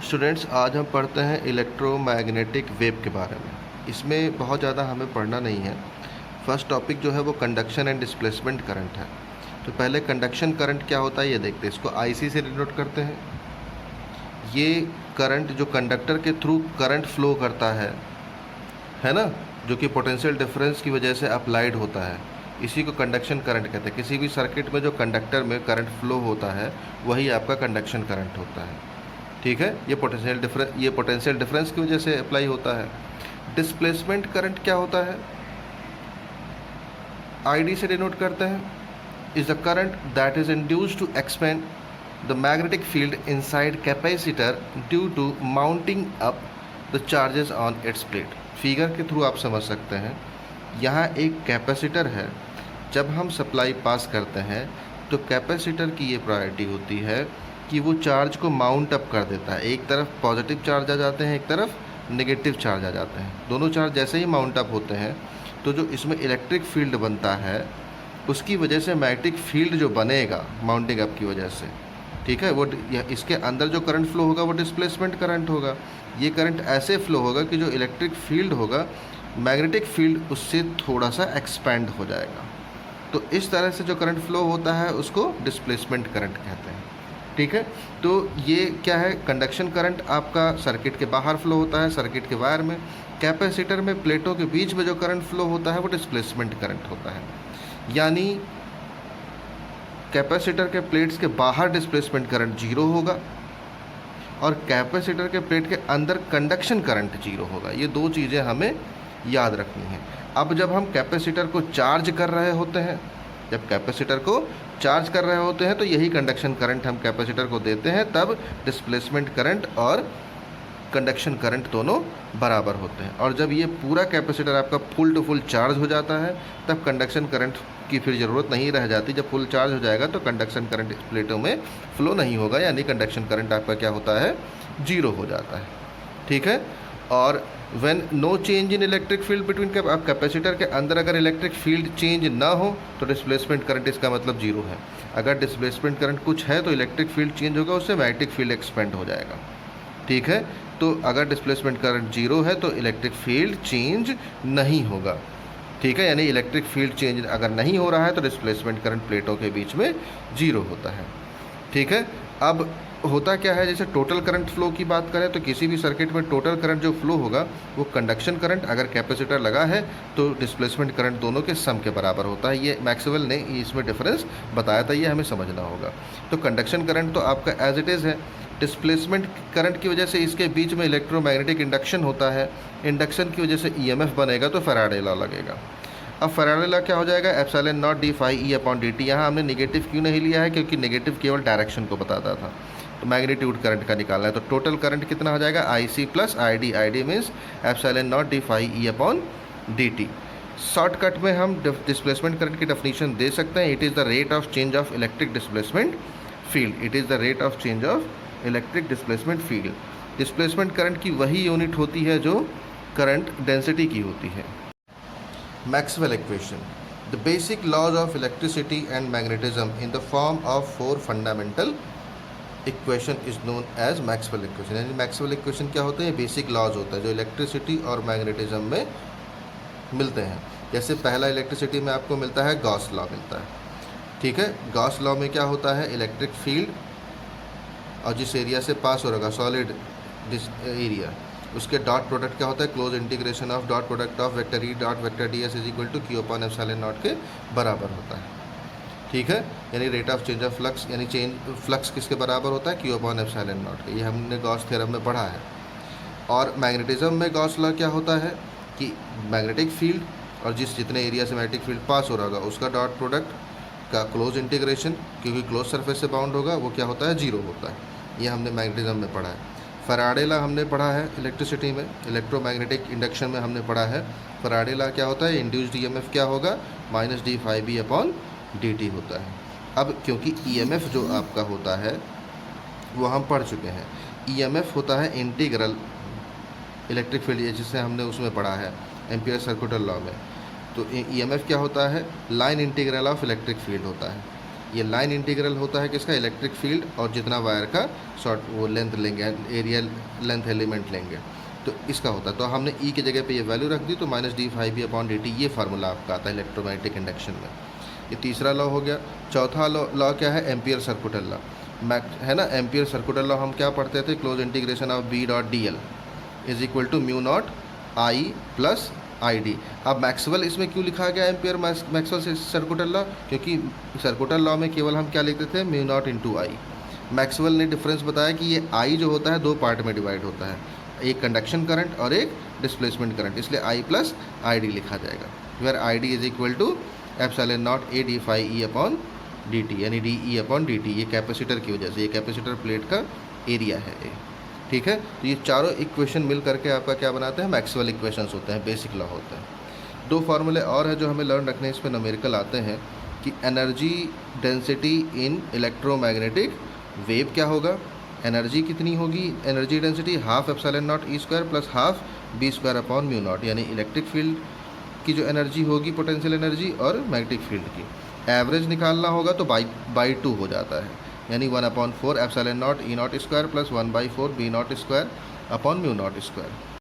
Students, आज हम पढ़ते हैं इलेक्ट्रोमैग्नेटिक वेव के बारे में। इसमें बहुत ज़्यादा हमें पढ़ना नहीं है। फर्स्ट टॉपिक जो है वो कंडक्शन एंड डिस्प्लेसमेंट करंट है। तो पहले कंडक्शन करंट क्या होता है ये देखते हैं। इसको आईसी से डिनोट करते हैं। ये करंट जो कंडक्टर के थ्रू करंट फ्लो करता है ना, जो कि पोटेंशियल डिफरेंस की वजह से अप्लाइड होता है, इसी को कंडक्शन करंट कहते हैं। किसी भी सर्किट में जो कंडक्टर में करंट फ्लो होता है वही आपका कंडक्शन करंट होता है। ठीक है, ये पोटेंशियल डिफरेंस की वजह से अप्लाई होता है। डिस्प्लेसमेंट करंट क्या होता है, आईडी से डिनोट करते हैं। Is the current that is induced to expand the magnetic field inside capacitor due to mounting up the charges on its plate. Figure के थ्रू आप समझ सकते हैं। यहाँ एक कैपेसिटर है। जब हम सप्लाई पास करते हैं तो कैपेसिटर की ये प्रायोरिटी होती है कि वो चार्ज को माउंट अप कर देता है। एक तरफ पॉजिटिव चार्ज आ जाते हैं, एक तरफ नेगेटिव चार्ज आ जाते हैं। दोनों चार्ज जैसे ही माउंट अप होते हैं तो जो इसमें इलेक्ट्रिक फील्ड बनता है उसकी वजह से मैग्नेटिक फील्ड जो बनेगा माउंटिंग अप की वजह से, ठीक है, वो इसके अंदर जो करंट फ्लो होगा वो डिस्प्लेसमेंट करंट होगा। ये करंट ऐसे फ्लो होगा कि जो इलेक्ट्रिक फील्ड होगा, मैग्नेटिक फील्ड उससे थोड़ा सा एक्सपेंड हो जाएगा। तो इस तरह से जो करंट फ्लो होता है उसको डिस्प्लेसमेंट करंट कहते हैं। ठीक है, तो ये क्या है, कंडक्शन करंट आपका सर्किट के बाहर फ्लो होता है, सर्किट के वायर में। कैपेसिटर में प्लेटों के बीच में जो करंट फ्लो होता है वो डिस्प्लेसमेंट करंट होता है। यानी कैपेसिटर के प्लेट्स के बाहर डिस्प्लेसमेंट करंट जीरो होगा और कैपेसिटर के प्लेट के अंदर कंडक्शन करंट जीरो होगा। ये दो चीज़ें हमें याद रखनी है। अब जब हम कैपेसिटर को चार्ज कर रहे होते हैं, जब कैपेसिटर को चार्ज कर रहे होते हैं तो यही कंडक्शन करंट हम कैपेसिटर को देते हैं, तब डिस्प्लेसमेंट करंट और कंडक्शन करंट दोनों बराबर होते हैं। और जब ये पूरा कैपेसिटर आपका फुल टू फुल चार्ज हो जाता है तब कंडक्शन करंट की फिर ज़रूरत नहीं रह जाती। जब फुल चार्ज हो जाएगा तो कंडक्शन करंट प्लेटों में फ्लो नहीं होगा, यानी कंडक्शन करंट आपका क्या होता है, जीरो हो जाता है। ठीक है, और when no change in electric field between, आप कैपेसिटर के अंदर अगर इलेक्ट्रिक फील्ड चेंज ना हो तो डिस्प्लेसमेंट करंट इसका मतलब जीरो है। अगर डिस्प्लेसमेंट करंट कुछ है तो इलेक्ट्रिक फील्ड चेंज होगा, उससे मैग्नेटिक फील्ड एक्सपेंड हो जाएगा। ठीक है, तो अगर डिस्प्लेसमेंट करंट जीरो है तो इलेक्ट्रिक फील्ड चेंज नहीं होगा। ठीक है, यानी इलेक्ट्रिक फील्ड चेंज अगर नहीं हो रहा है तो डिस्प्लेसमेंट करंट प्लेटों के बीच में जीरो होता है। ठीक है, अब होता क्या है, जैसे टोटल करंट फ्लो की बात करें तो किसी भी सर्किट में टोटल करंट जो फ्लो होगा वो कंडक्शन करंट, अगर कैपेसिटर लगा है तो डिस्प्लेसमेंट करंट दोनों के सम के बराबर होता है। ये मैक्सवेल ने इसमें डिफरेंस बताया था, ये हमें समझना होगा। तो कंडक्शन करंट तो आपका एज इट इज़ है। डिस्प्लेसमेंट करंट की वजह से इसके बीच में इलेक्ट्रोमैग्नेटिक इंडक्शन होता है। इंडक्शन की वजह से ईएमएफ बनेगा तो फैराडे लॉ लगेगा। अब फैराडे लॉ क्या हो जाएगा, epsilon not D phi E upon D T. यहाँ हमने नेगेटिव क्यों नहीं लिया है, क्योंकि नेगेटिव केवल डायरेक्शन को बताता था, तो मैग्नीट्यूड करंट का निकालना है। तो टोटल करंट कितना हो जाएगा, I C plus I D. I D means epsilon not D phi E upon D T. Shortcut में हम डिस्प्लेसमेंट करंट की डेफिनेशन दे सकते हैं, it is the rate of change of electric displacement field. It is the rate of change of electric displacement field. Displacement current की वही unit होती है जो करंट डेंसिटी की होती है। Maxwell equation, the basic laws of electricity and magnetism in the form of 4 fundamental equation is known as Maxwell equation. यानी Maxwell equation क्या होते हैं, बेसिक लॉज होता है जो इलेक्ट्रिसिटी और मैग्नेटिज्म में मिलते हैं। जैसे पहला इलेक्ट्रिसिटी में आपको मिलता है गॉस लॉ मिलता है। ठीक है, गॉस लॉ में क्या होता है, इलेक्ट्रिक फील्ड और जिस एरिया से पास हो रहा सॉलिड एरिया, उसके डॉट प्रोडक्ट क्या होता है, close integration of dot product of vector E dot vector D S is equal to Q upon epsilon not के बराबर होता है। ठीक है, यानी rate of change of flux, यानी चेंज फ्लक्स किसके बराबर होता है, क्यू अपॉन एप्सिलॉन नॉट के। ये हमने गॉस थ्योरम में पढ़ा है। और मैग्नेटिज्म में गॉस लॉ क्या होता है कि मैग्नेटिक फील्ड और जितने एरिया से मैग्नेटिक फील्ड पास हो रहा होगा उसका डॉट प्रोडक्ट का क्लोज इंटीग्रेशन, क्योंकि क्लोज सरफेस से बाउंड होगा, वो क्या होता है, जीरो होता है। ये हमने मैग्नेटिज्म में पढ़ा है। फैराडे लॉ हमने पढ़ा है इलेक्ट्रिसिटी में, इलेक्ट्रोमैग्नेटिक इंडक्शन में हमने पढ़ा है। फैराडे लॉ क्या होता है, इंड्यूस्ड ईएमएफ क्या होगा, minus D phi B upon D T होता है। अब क्योंकि ईएमएफ जो आपका होता है वो हम पढ़ चुके हैं, ईएमएफ होता है इंटीग्रल इलेक्ट्रिक फील्ड, जिसे हमने उसमें पढ़ा है एम्पियर सर्कुलर लॉ में। तो ईएमएफ क्या होता है, line integral of electric field होता है। ये लाइन इंटीग्रल होता है किसका, इलेक्ट्रिक फील्ड, और जितना वायर का शॉर्ट वो लेंथ लेंगे, एरिया लेंथ एलिमेंट लेंगे, तो इसका होता है। तो हमने ई की जगह पे ये वैल्यू रख दी, तो -d∅b/dt ये फार्मूला आपका आता है इलेक्ट्रोमैग्नेटिक इंडक्शन में। ये तीसरा लॉ हो गया। चौथा लॉ क्या है, एम्पियर सर्कुलर लॉ है ना। एम्पियर सर्कुलर लॉ हम क्या पढ़ते थे, close integration of B.dl is equal to mu not I plus ID। अब मैक्सवेल इसमें क्यों लिखा गया एम्पियर मैक्सवेल सर्कुलर लॉ, क्योंकि सर्कुलर लॉ में केवल हम क्या लिखते थे, mu not into I. Maxwell ने डिफरेंस बताया कि ये I जो होता है दो पार्ट में डिवाइड होता है, एक कंडक्शन करंट और एक डिस्प्लेसमेंट करंट, इसलिए I प्लस ID लिखा जाएगा, where ID is equal to epsilon not A d∅e/dt, यानी dE/dt। ये कैपेसिटर की वजह से, ये कैपेसिटर प्लेट का एरिया है ये, ठीक है। तो ये चारों इक्वेशन मिल करके आपका क्या बनाते हैं, मैक्सवेल इक्वेशंस होते हैं, बेसिक लॉ होते हैं। दो फार्मूले और है जो हमें लर्न रखने हैं, इस पर न्यूमेरिकल आते हैं कि energy density in electromagnetic wave क्या होगा, एनर्जी कितनी होगी, energy density half epsilon not E² plus half B²/μ0, यानी इलेक्ट्रिक फील्ड की जो एनर्जी होगी, पोटेंशियल एनर्जी, और मैग्नेटिक फील्ड की एवरेज निकालना होगा तो बाई 2 हो जाता है, यानी 1/4 epsilon not E0² plus 1/4 B0² upon μ0²।